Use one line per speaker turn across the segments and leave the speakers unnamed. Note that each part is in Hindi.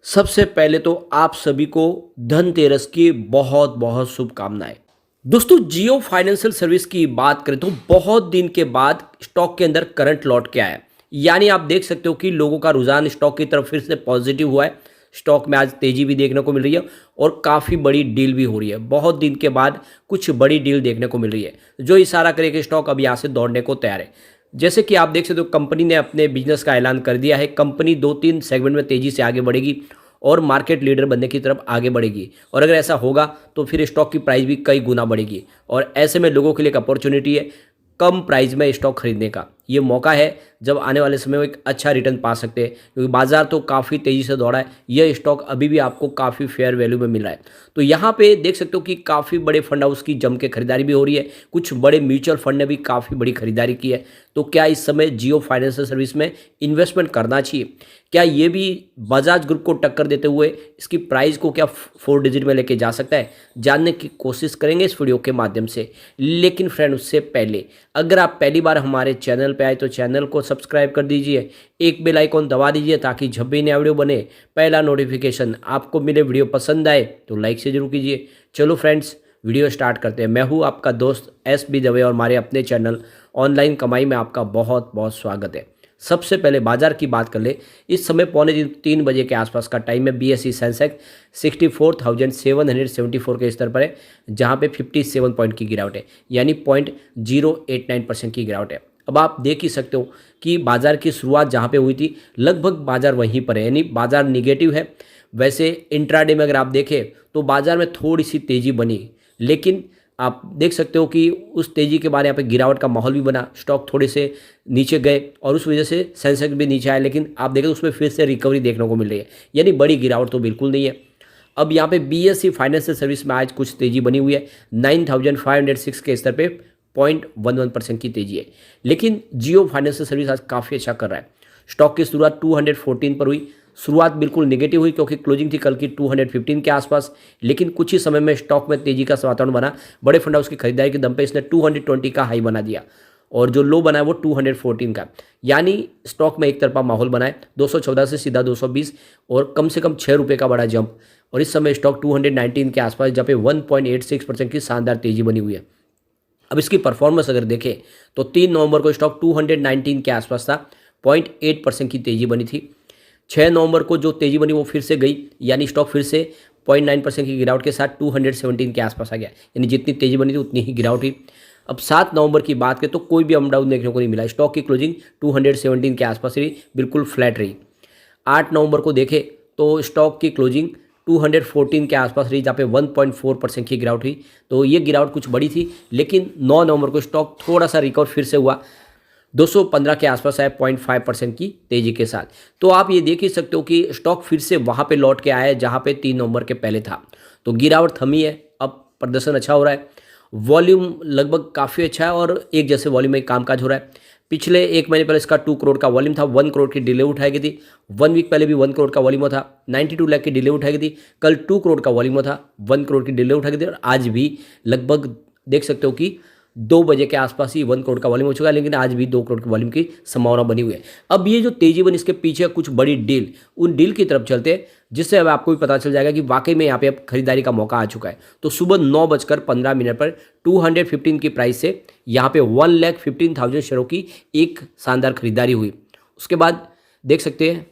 सबसे पहले तो आप सभी को धनतेरस की बहुत बहुत शुभकामनाएं। दोस्तों, जियो फाइनेंशियल सर्विस की बात करें तो बहुत दिन के बाद स्टॉक के अंदर करंट लौट के आया है। यानी आप देख सकते हो कि लोगों का रुझान स्टॉक की तरफ फिर से पॉजिटिव हुआ है। स्टॉक में आज तेजी भी देखने को मिल रही है और काफ़ी बड़ी डील भी हो रही है। बहुत दिन के बाद कुछ बड़ी डील देखने को मिल रही है जो इशारा करे कि स्टॉक अब यहाँ से दौड़ने को तैयार है। जैसे कि आप देख सकते हो, कंपनी ने अपने बिजनेस का ऐलान कर दिया है। कंपनी 2-3 सेगमेंट में तेजी से आगे बढ़ेगी और मार्केट लीडर बनने की तरफ आगे बढ़ेगी। और अगर ऐसा होगा तो फिर स्टॉक की प्राइस भी कई गुना बढ़ेगी और ऐसे में लोगों के लिए एक अपॉर्चुनिटी है कम प्राइस में स्टॉक खरीदने का। ये मौका है जब आने वाले समय में एक अच्छा रिटर्न पा सकते हैं, क्योंकि बाजार तो काफ़ी तेज़ी से दौड़ा है। यह स्टॉक अभी भी आपको काफ़ी फेयर वैल्यू में मिल रहा है। तो यहाँ पे देख सकते हो कि काफ़ी बड़े फंड हाउस की जम के खरीदारी भी हो रही है। कुछ बड़े म्यूचुअल फंड ने भी काफ़ी बड़ी खरीदारी की है। तो क्या इस समय जियो फाइनेंशियल सर्विस में इन्वेस्टमेंट करना चाहिए? क्या ये भी बजाज ग्रुप को टक्कर देते हुए इसकी प्राइस को क्या 4 डिजिट में लेके जा सकता है? जानने की कोशिश करेंगे इस वीडियो के माध्यम से। लेकिन फ्रेंड, उससे पहले अगर आप पहली बार हमारे चैनल पे आए तो चैनल को सब्सक्राइब कर दीजिए, एक बेल आइकॉन दबा दीजिए ताकि जब भी नया वीडियो बने पहला नोटिफिकेशन आपको मिले। वीडियो पसंद आए तो लाइक से जरूर कीजिए। चलो फ्रेंड्स, वीडियो स्टार्ट करते हैं। मैं हूँ आपका दोस्त SB दवे और हमारे अपने चैनल ऑनलाइन कमाई में आपका बहुत बहुत स्वागत है। सबसे पहले बाजार की बात कर ले। इस समय 2:45 के आसपास का टाइम है। BSE सेंसेक्स 64,774 के स्तर पर है, जहां पे 57 पॉइंट की गिरावट है, यानी 0.089% की गिरावट है। अब आप देख ही सकते हो कि बाजार की शुरुआत जहां पे हुई थी लगभग बाजार वहीं पर है, यानी बाजार निगेटिव है। वैसे इंट्राडे में अगर आप देखें तो बाजार में थोड़ी सी तेजी बनी, लेकिन आप देख सकते हो कि उस तेजी के बाद यहाँ पे गिरावट का माहौल भी बना। स्टॉक थोड़े से नीचे गए और उस वजह से सेंसेक्स भी नीचे आया, लेकिन आप देखें तो उसमें फिर से रिकवरी देखने को मिल रही है, यानी बड़ी गिरावट तो बिल्कुल नहीं है। अब यहाँ पे BSE फाइनेंशियल सर्विस में आज कुछ तेजी बनी हुई है। 9506 के स्तर पे 0.11% की तेजी है, लेकिन जियो फाइनेंशियल सर्विस आज काफ़ी अच्छा कर रहा है। स्टॉक की शुरुआत 214 पर हुई। शुरुआत बिल्कुल नेगेटिव हुई क्योंकि क्लोजिंग थी कल की 215 के आसपास, लेकिन कुछ ही समय में स्टॉक में तेजी का वातावरण बना। बड़े फंड हाउस की खरीदारी के दम पे इसने 220 का हाई बना दिया और जो लो बना है वो 214 का, यानी स्टॉक में एक तरफा माहौल बना है। 214 से सीधा 220 और कम से कम 6 रुपये का बड़ा जंप, और इस समय स्टॉक 219 के आसपास, जहाँ पे 1.86% की शानदार तेजी बनी हुई है। अब इसकी परफॉर्मेंस अगर देखें तो 3 नवंबर को स्टॉक 219 के आसपास था, 0.8% की तेजी बनी थी। 6 नवंबर को जो तेजी बनी वो फिर से गई, यानी स्टॉक फिर से 0.9% की गिरावट के साथ 217 के आसपास आ गया, यानी जितनी तेजी बनी थी उतनी ही गिरावट हुई। अब 7 नवंबर की बात करें तो कोई भी अप डाउन देखने को नहीं मिला। स्टॉक की क्लोजिंग 217 के आसपास रही, बिल्कुल फ्लैट रही। 8 नवंबर को देखें तो स्टॉक की क्लोजिंग 214 के आसपास रही, जहाँ पे 1.4% की गिरावट हुई। तो ये गिरावट कुछ बड़ी थी, लेकिन 9 नवंबर को स्टॉक थोड़ा सा रिकवर फिर से हुआ, 215 के आसपास आया 0.5% की तेजी के साथ। तो आप ये देख ही सकते हो कि स्टॉक फिर से वहाँ पे लौट के आया है जहाँ पे 3 नवंबर के पहले था। तो गिरावट थमी है, अब प्रदर्शन अच्छा हो रहा है। वॉल्यूम लगभग काफ़ी अच्छा है और एक जैसे वॉल्यूम में कामकाज हो रहा है। पिछले 1 महीने पहले इसका 2 करोड़ का वॉल्यूम था, 1 करोड़ की डिले उठाई गई थी। 1 वीक पहले भी 1 करोड़ का वॉल्यूम था, 92 लाख की डिले उठाई गई थी। कल 2 करोड़ का वॉल्यूम था, 1 करोड़ की डिले उठाई गई थी। और आज भी लगभग देख सकते हो कि 2 बजे के आसपास ही 1 करोड़ का वॉल्यूम हो चुका है, लेकिन आज भी 2 करोड़ के वॉल्यूम की संभावना बनी हुई है। अब ये जो तेजी बनी, इसके पीछे कुछ बड़ी डील, उन डील की तरफ चलते हैं, जिससे अब आपको भी पता चल जाएगा कि वाकई में यहाँ पे अब खरीदारी का मौका आ चुका है। तो सुबह 9:15 पर 215 की प्राइस से यहाँ पे 1,15,000 शेयरों की एक शानदार खरीदारी हुई। उसके बाद देख सकते हैं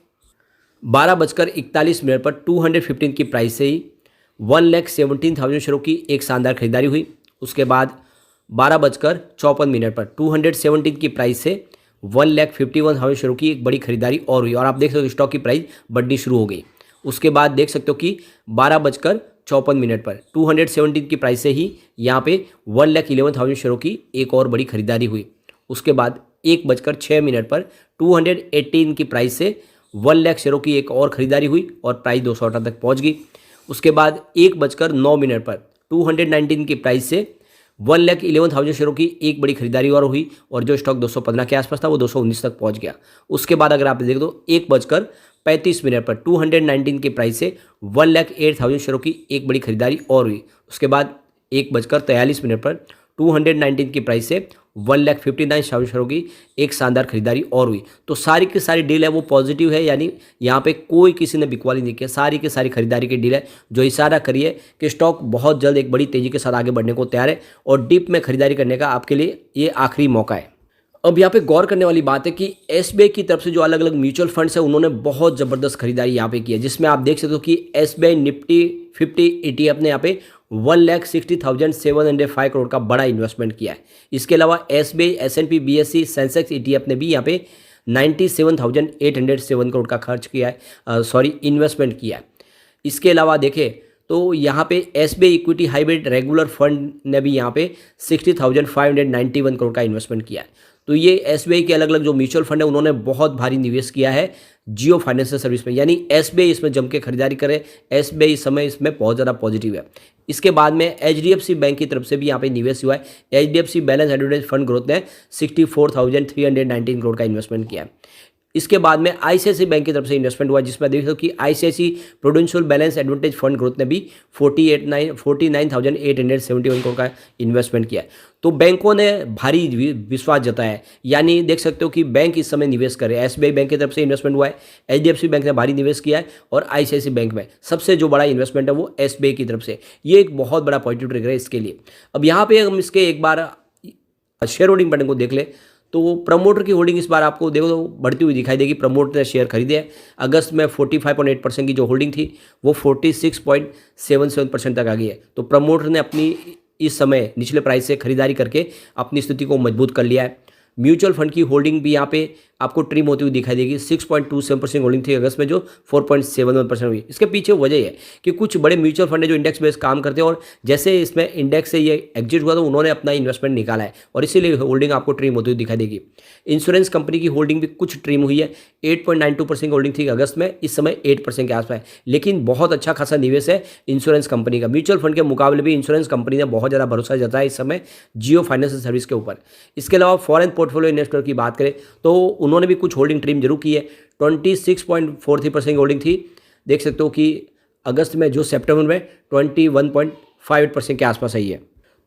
12:41 पर 215 की प्राइस से ही 1,17,000 शेयरों की एक शानदार खरीदारी हुई। उसके बाद 12:54 पर 217 की प्राइस से 1,51,000 शेयरों की एक बड़ी खरीदारी और हुई, और आप देख सकते हो स्टॉक की प्राइस बढ़नी शुरू हो गई। उसके बाद देख सकते हो कि 12:54 पर 217 की प्राइस से ही यहाँ पे 1,11,000 शेयरों की एक और बड़ी खरीदारी हुई। उसके बाद 1:06 पर 218 की प्राइस से 1 लाख शेयरों की एक और खरीदारी हुई और प्राइस 208 तक पहुँच गई। उसके बाद 1:09 पर 219 की प्राइस से 1,11,000 शेयरों की एक बड़ी खरीदारी और हुई, और जो स्टॉक 215 के आसपास था वो 219 तक पहुंच गया। उसके बाद अगर आप देखें तो 1:35 पर 219 की प्राइस से 1,08,000 शेयरों की एक बड़ी खरीदारी और हुई। उसके बाद 1:43 पर 219 की प्राइस से 1,59,000 शेयरों की एक शानदार खरीदारी और हुई। तो सारी की सारी डील है वो पॉजिटिव है, यानी यहाँ पे कोई किसी ने बिकवाली नहीं किया, सारी की सारी खरीदारी की डील है जो इशारा करिए कि स्टॉक बहुत जल्द एक बड़ी तेजी के साथ आगे बढ़ने को तैयार है और डिप में खरीदारी करने का आपके लिए ये आखिरी मौका है। अब यहाँ पे गौर करने वाली बात है कि एसबीआई की तरफ से जो अलग अलग म्यूचुअल फंड्स है उन्होंने बहुत ज़बरदस्त खरीदारी यहाँ पे की है, जिसमें आप देख सकते हो कि एसबीआई निफ्टी 50 ETF ने यहाँ पे 1,60,705 करोड़ का बड़ा इन्वेस्टमेंट किया है। इसके अलावा SBI S&P BSE Sensex ETF ने भी यहाँ पे 97,807 करोड़ का खर्च किया है, इन्वेस्टमेंट किया है। इसके अलावा देखें तो यहाँ पे SBI equity hybrid regular fund ने भी यहाँ पे 60,591 करोड़ का इन्वेस्टमेंट किया है। तो ये एसबीआई के अलग अलग जो म्यूचुअल फंड है उन्होंने बहुत भारी निवेश किया है जियो फाइनेंशियल सर्विस में, यानी एसबीआई इसमें जम के खरीदारी करे। एसबीआई इस समय इसमें बहुत ज़्यादा पॉजिटिव है। इसके बाद में एचडीएफसी बैंक की तरफ से भी यहाँ पे निवेश हुआ है। HDFC balance advertise fund growth ने 64,319 करोड़ का इन्वेस्टमेंट किया है। इसके बाद में आईसीआईसीआई बैंक की तरफ से इन्वेस्टमेंट हुआ, जिसमें देख सकते हो कि ICICI prudential balance advantage fund growth ने भी 49,871 करोड़ का इन्वेस्टमेंट किया है। तो बैंकों ने भारी विश्वास जताया है, यानी देख सकते हो कि बैंक इस समय निवेश करे। एसबीआई बैंक की तरफ से इन्वेस्टमेंट हुआ है, एचडीएफसी बैंक ने भारी निवेश किया है और आईसीआईसीआई बैंक में सबसे जो बड़ा इन्वेस्टमेंट है वो एसबीआई की तरफ से। ये एक बहुत बड़ा पॉजिटिव ट्रिगर है इसके लिए। अब यहाँ पे हम इसके एक बार शेयर होल्डिंग पैटर्न को देख ले तो प्रमोटर की होल्डिंग इस बार आपको देखो तो बढ़ती हुई दिखाई देगी। प्रमोटर ने शेयर खरीदे हैं। अगस्त में 45.8% की जो होल्डिंग थी वो 46.77% तक आ गई है। तो प्रमोटर ने अपनी इस समय निचले प्राइस से खरीदारी करके अपनी स्थिति को मजबूत कर लिया है। म्यूचुअल फंड की होल्डिंग भी यहाँ पे आपको ट्रिम होती हुई दिखाई देगी। 6.27% होल्डिंग थी अगस्त में, जो 4.71% हुई। इसके पीछे वजह है कि कुछ बड़े म्यूचुअल फंड है जो इंडेक्स बेस्ड काम करते हैं और जैसे इसमें इंडेक्स से ये एग्जिट हुआ तो उन्होंने अपना इन्वेस्टमेंट निकाला है और इसीलिए होल्डिंग आपको ट्रिम होती हुई दिखाई देगी। इंश्योरेंस कंपनी की होल्डिंग भी कुछ ट्रिम हुई है। 8.92% होल्डिंग थी अगस्त में, इस समय 8% के आसपास है, लेकिन बहुत अच्छा खासा निवेश है इंश्योरेंस कंपनी का। म्यूचुअल फंड के मुकाबले भी इंश्योरेंस कंपनी ने बहुत ज़्यादा भरोसा जताया इस समय जियो फाइनेंशियल सर्विस के ऊपर। इसके अलावा फॉरेन पोर्टफोलियो इन्वेस्टर की बात करें तो उन्होंने भी कुछ होल्डिंग ट्रिम जरूर की है। 26.43% होल्डिंग थी, देख सकते हो कि अगस्त में, जो सितंबर में 21.58% के आसपास आई है।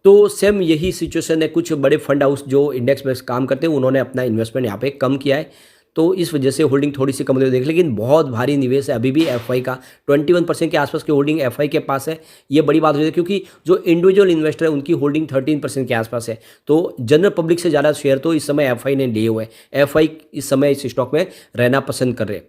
तो सेम यही सिचुएशन है, कुछ बड़े फंड हाउस जो इंडेक्स में काम करते हैं उन्होंने अपना इन्वेस्टमेंट यहाँ पे कम किया है, तो इस वजह से होल्डिंग थोड़ी सी कम होती है देख। लेकिन बहुत भारी निवेश है अभी भी एफआई का, 21% के आसपास की होल्डिंग एफआई के पास है। ये बड़ी बात हो है क्योंकि जो इंडिविजुअल इन्वेस्टर है उनकी होल्डिंग 13% के आसपास है। तो जनरल पब्लिक से ज़्यादा शेयर तो इस समय एफआई ने लिए हुए हैं। एफआई इस समय इस स्टॉक में रहना पसंद कर रहे हैं।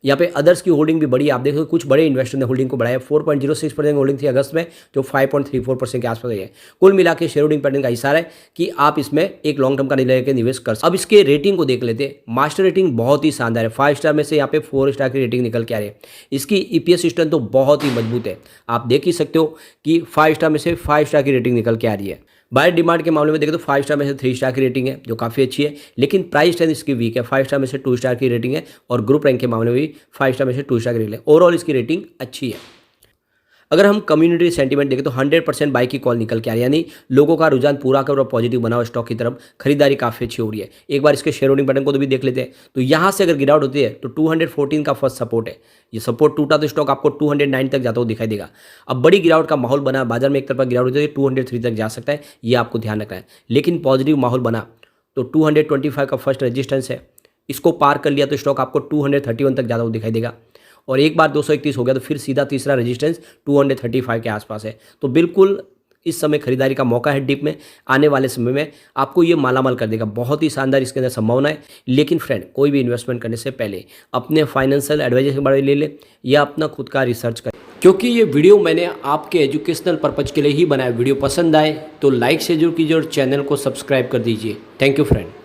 यहाँ पे अदर्स की होल्डिंग भी बढ़ी, आप देखो कुछ बड़े इन्वेस्टर ने होल्डिंग को बढ़ाया। 4.06% होल्डिंग थी अगस्त में, जो 5.34% के आसपास है। कुल मिला के शेयर होल्डिंग पैटर्न का इशारा है कि आप इसमें एक लॉन्ग टर्म का लेकर निवेश कर सकते। अब इसके रेटिंग को देख लेते हैं। मास्टर रेटिंग बहुत ही शानदार है, 5 स्टार में से यहाँ पे 4 स्टार की रेटिंग निकल के आ रही है। इसकी ईपीएस स्ट्रेंथ तो बहुत ही मजबूत है, आप देख ही सकते हो कि 5 स्टार में से 5 स्टार की रेटिंग निकल के आ रही है। बायर डिमांड के मामले में देखें तो 5 स्टार में से 3 स्टार की रेटिंग है, जो काफ़ी अच्छी है, लेकिन प्राइस स्ट्रेंथ इसकी वीक है। 5 स्टार में से 2 स्टार की रेटिंग है और ग्रुप रैंक के मामले में भी 5 स्टार में से 2 स्टार की रेटिंग है। ओवरऑल इसकी रेटिंग अच्छी है। अगर हम कम्युनिटी सेंटीमेंट देखें तो 100% बाई की कॉल निकल के आ रही है, यानी लोगों का रुझान पूरा कर और पॉजिटिव बना हुआ स्टॉक की तरफ, खरीदारी काफ़ी अच्छी हो रही है। एक बार इसके शेयर होल्डिंग पैटर्न को तो भी देख लेते हैं। तो यहाँ से अगर गिरावट होती है तो 214 का फर्स्ट सपोर्ट है, ये सपोर्ट टूटा तो स्टॉक आपको 209 तक जाता हुआ दिखाई देगा। अब बड़ी गिरावट का माहौल बना, बाजार में एक तरफा गिरावट होती है 203 तक जा सकता है, ये आपको ध्यान रखना है। लेकिन पॉजिटिव माहौल बना तो 225 का फर्स्ट रेजिस्टेंस है, इसको पार कर लिया तो स्टॉक आपको 231 तक जाता हुआ दिखाई देगा। और एक बार 231 हो गया तो फिर सीधा तीसरा रेजिस्टेंस 235 के आसपास है। तो बिल्कुल इस समय खरीदारी का मौका है डिप में। आने वाले समय में आपको ये मालामाल कर देगा, बहुत ही शानदार इसके अंदर संभावना है। लेकिन फ्रेंड, कोई भी इन्वेस्टमेंट करने से पहले अपने फाइनेंशियल एडवाइजर के बारे में ले ले या अपना खुद का रिसर्च करें, क्योंकि ये वीडियो मैंने आपके एजुकेशनल पर्पज़ के लिए ही बनाया। वीडियो पसंद आए तो लाइक से जरूर कीजिए और चैनल को सब्सक्राइब कर दीजिए। Thank you friend.